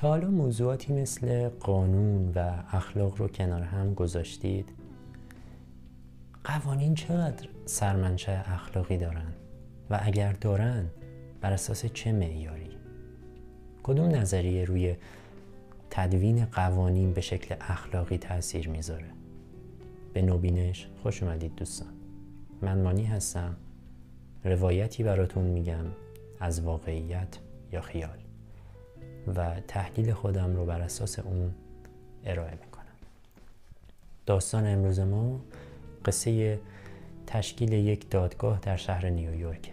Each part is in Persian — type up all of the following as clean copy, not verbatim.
تا حالا موضوعاتی مثل قانون و اخلاق رو کنار هم گذاشتید؟ قوانین چقدر سرمنشأ اخلاقی دارن؟ و اگر دارن بر اساس چه معیاری؟ کدوم نظریه روی تدوین قوانین به شکل اخلاقی تأثیر میذاره؟ به نوبینش خوش اومدید دوستان. من مانی هستم. روایتی براتون میگم از واقعیت یا خیال و تحلیل خودم رو بر اساس اون ارائه میکنم. داستان امروز ما قصه تشکیل یک دادگاه در شهر نیویورک.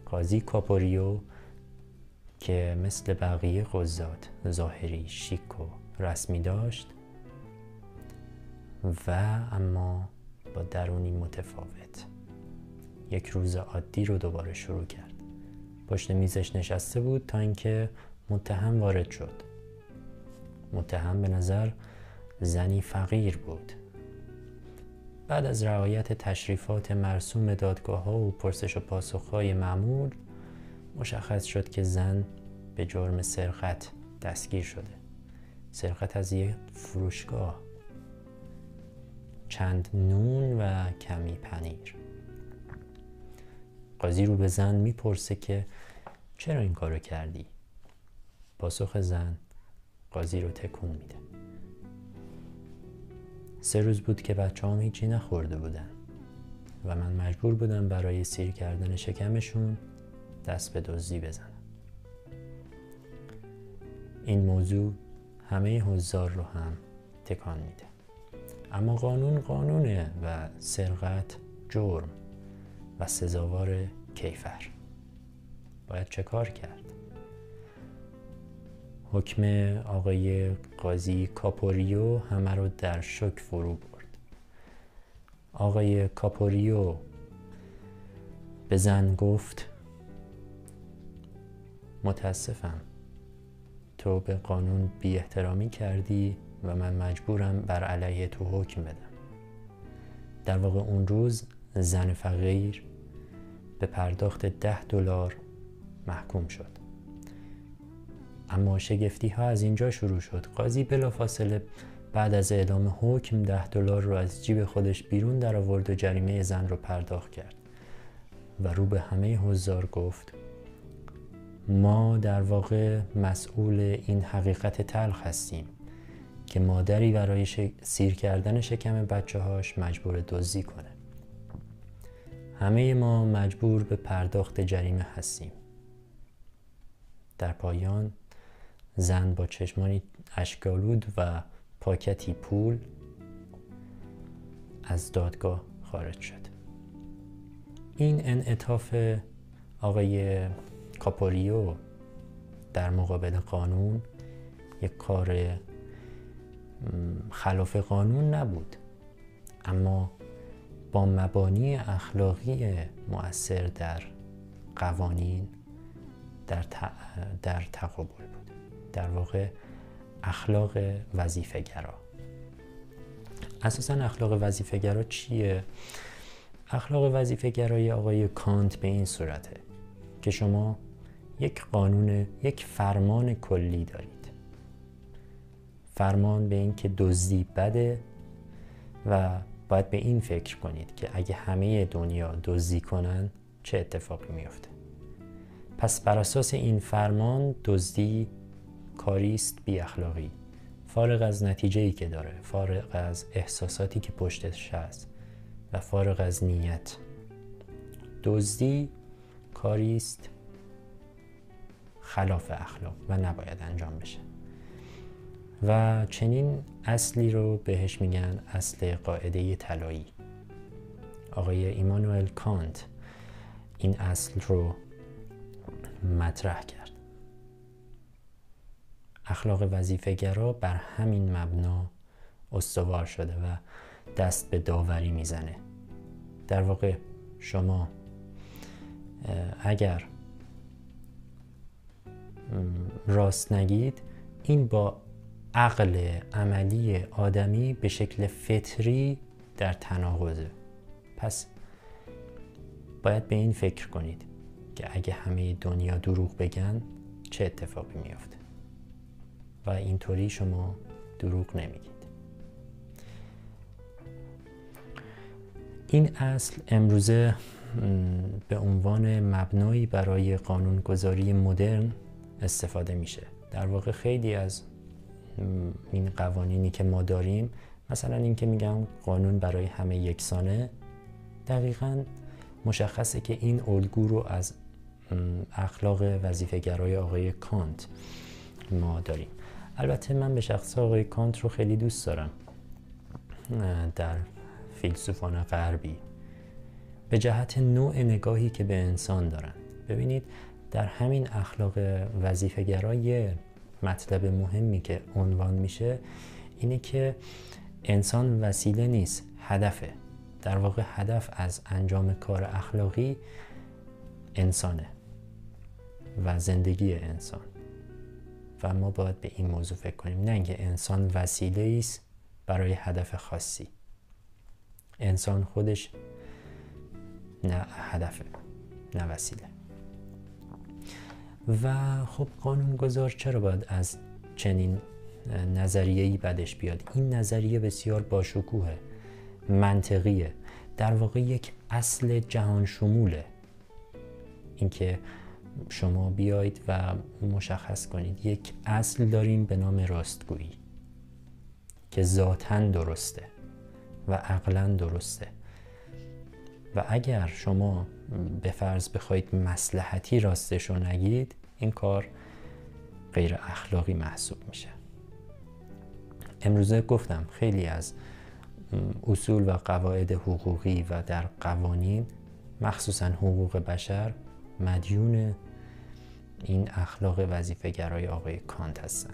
قاضی کاپوریو که مثل بقیه قضات ظاهری شیک و رسمی داشت و اما با درونی متفاوت. یک روز عادی رو دوباره شروع کرد. پشت میزش نشسته بود تا اینکه متهم وارد شد. متهم به نظر زنی فقیر بود. بعد از رعایت تشریفات مرسوم دادگاه‌ها و پرسش و پاسخ‌های معمول، مشخص شد که زن به جرم سرقت دستگیر شده. سرقت از یک فروشگاه. چند نون و کمی پنیر. قاضی رو به زن میپرسه که چرا این کارو کردی؟ پاسخ زن قاضی رو تکون میده. 3 روز بود که بچه‌هام هیچی نخورده بودن و من مجبور بودم برای سیر کردن شکمشون دست به دزدی بزنم. این موضوع همه حضار رو هم تکان میده. اما قانون قانونه و سرقت جرم و سزاوار کیفر. باید چه کار کرد؟ حکم آقای قاضی کاپوریو همه رو در شوک فرو برد. آقای کاپوریو به زن گفت متاسفم، تو به قانون بی احترامی کردی و من مجبورم بر علیه تو حکم بدم. در واقع اون روز زن فقیر به پرداخت $10 محکوم شد. اما شگفتی ها از اینجا شروع شد. قاضی بلافاصله بعد از اعلام حکم $10 رو از جیب خودش بیرون در آورد و جریمه زن رو پرداخت کرد و رو به همه حضار گفت ما در واقع مسئول این حقیقت تلخ هستیم که مادری برای سیر کردن شکم بچه‌هاش مجبور دزدی کنه. همه ما مجبور به پرداخت جریمه هستیم. در پایان زن با چشمانی اشک‌آلود و پاکتی پول از دادگاه خارج شد. این انعطاف آقای کاپوریو در مقابل قانون یک کار خلاف قانون نبود، اما با مبانی اخلاقی مؤثر در قوانین در تقابل بود. در واقع اخلاق وظیفه‌گرا. اساساً اخلاق وظیفه‌گرا چیه؟ اخلاق وظیفه‌گرای آقای کانت به این صورته که شما یک فرمان کلی دارید. فرمان به این که دزدی بده و باید به این فکر کنید که اگه همه دنیا دزدی کنن چه اتفاقی میفته. پس بر اساس این فرمان دزدی کاریست بی اخلاقی، فارغ از نتیجه‌ای که داره، فارغ از احساساتی که پشتش هست و فارغ از نیت. دزدی کاریست خلاف اخلاق و نباید انجام بشه. و چنین اصلی رو بهش میگن اصل قاعده طلایی. آقای ایمانوئل کانت این اصل رو مطرح کرد. اخلاق وظیفه‌گرا بر همین مبنا استوار شده و دست به داوری میزنه. در واقع شما اگر راست نگید، این با عقل عملی آدمی به شکل فطری در تناقضه. پس باید به این فکر کنید که اگه همه دنیا دروغ بگن چه اتفاقی میفته. و اینطوری شما دروغ نمیگید. این اصل امروزه به عنوان مبنایی برای قانونگذاری مدرن استفاده میشه. در واقع خیلی از این قوانینی که ما داریم، مثلا این که میگم قانون برای همه یکسانه، دقیقاً مشخصه که این الگو رو از اخلاق وظیفه‌گرای آقای کانت ما داریم. البته من به شخص آقای کانت رو خیلی دوست دارم در فیلسوفان غربی، به جهت نوع نگاهی که به انسان دارن. ببینید در همین اخلاق وظیفه‌گرای مطلب مهمی که عنوان میشه اینه که انسان وسیله نیست، هدفه. در واقع هدف از انجام کار اخلاقی انسانه و زندگی انسان، و ما باید به این موضوع فکر کنیم، نه اینکه انسان وسیله است برای هدف خاصی. انسان خودش نه هدفه، نه وسیله. و خب قانونگذار چرا باید از چنین نظریه‌ای بدش بیاد؟ این نظریه بسیار باشکوهه، منطقیه، در واقع یک اصل جهان شموله. اینکه شما بیایید و مشخص کنید یک اصل داریم به نام راستگویی که ذاتاً درسته و عقلاً درسته، و اگر شما به فرض بخواید مصلحتی راستش رو نگید، این کار غیر اخلاقی محسوب میشه. امروزه گفتم خیلی از اصول و قواعد حقوقی و در قوانین، مخصوصا حقوق بشر، مدیون این اخلاق وظیفه‌گرای آقای کانت هستن.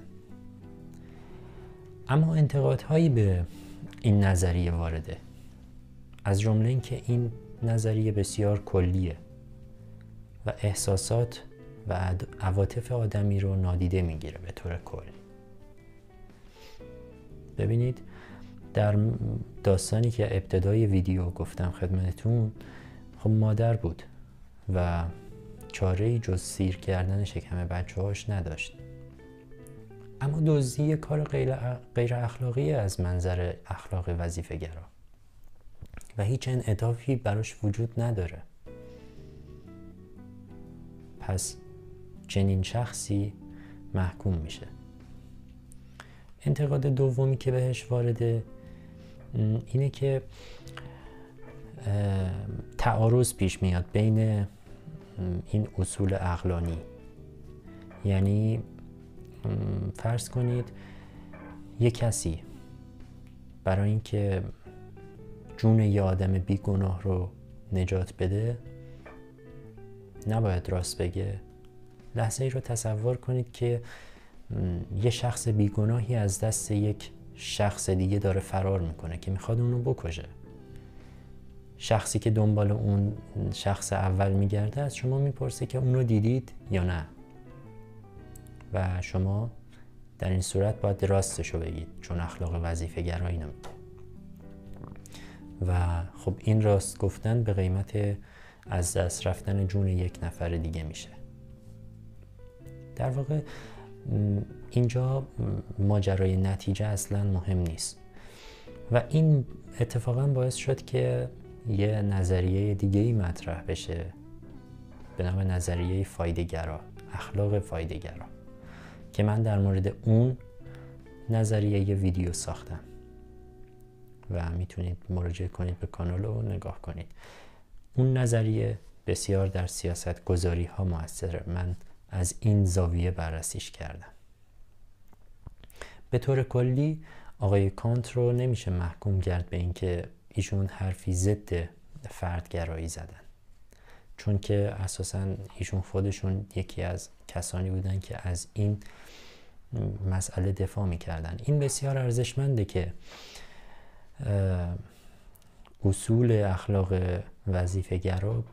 اما انتقادهایی به این نظریه وارده، از جمله این که این نظریه بسیار کلیه و احساسات و عواطف آدمی رو نادیده میگیره به طور کلی. ببینید در داستانی که ابتدای ویدیو گفتم خدمتتون، خب مادر بود و چاره‌ای جز سیر کردن شکم بچه‌هاش نداشت، اما دزدی کار غیر اخلاقی از منظر اخلاق وظیفه‌گرا و هیچ انعطافی براش وجود نداره. پس چنین شخصی محکوم میشه. انتقاد دومی که بهش وارده اینه که تعارض پیش میاد بین این اصول عقلانی. یعنی فرض کنید یک کسی برای اینکه جون یه آدم بیگناه رو نجات بده نباید راست بگه. لحظه ای رو تصور کنید که یه شخص بیگناهی از دست یک شخص دیگه داره فرار میکنه که میخواد اونو بکشه. شخصی که دنبال اون شخص اول میگرده از شما میپرسه که اونو دیدید یا نه، و شما در این صورت باید راستشو بگید، چون اخلاق وظیفه‌گرایی نمیده. و خب این راست گفتن به قیمت از دست رفتن جون یک نفر دیگه میشه. در واقع اینجا ماجرای نتیجه اصلا مهم نیست، و این اتفاقا باعث شد که یه نظریه دیگه‌ای مطرح بشه به نام نظریه فایده‌گرا، اخلاق فایده‌گرا، که من در مورد اون نظریه یه ویدیو ساختم و میتونید مراجعه کنید به کانال و نگاه کنید. اون نظریه بسیار در سیاست گذاری ها مؤثره. من از این زاویه بررسیش کردم. به طور کلی آقای کانت رو نمیشه محکوم کرد به اینکه ایشون حرفی ضد فردگرایی زدن، چون که اساساً ایشون خودشون یکی از کسانی بودن که از این مسئله دفاع میکردن. این بسیار ارزشمنده که اصول اخلاق وظیفه‌گرا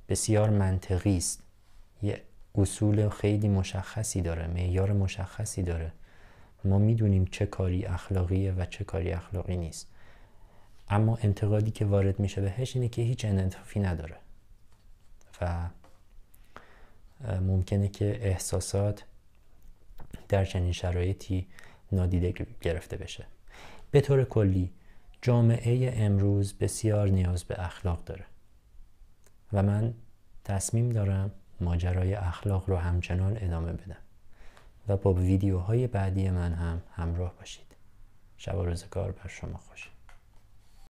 بسیار منطقی است، یه اصول خیلی مشخصی داره، معیار مشخصی داره. ما میدونیم چه کاری اخلاقیه و چه کاری اخلاقی نیست، اما انتقادی که وارد میشه بهش اینه که هیچ انعطافی نداره و ممکنه که احساسات در چنین شرایطی نادیده گرفته بشه. به طور کلی جامعه امروز بسیار نیاز به اخلاق داره و من تصمیم دارم ماجرای اخلاق رو همچنان ادامه بدم و با ویدیوهای بعدی من هم همراه باشید. شب و روزگار بر شما خوش.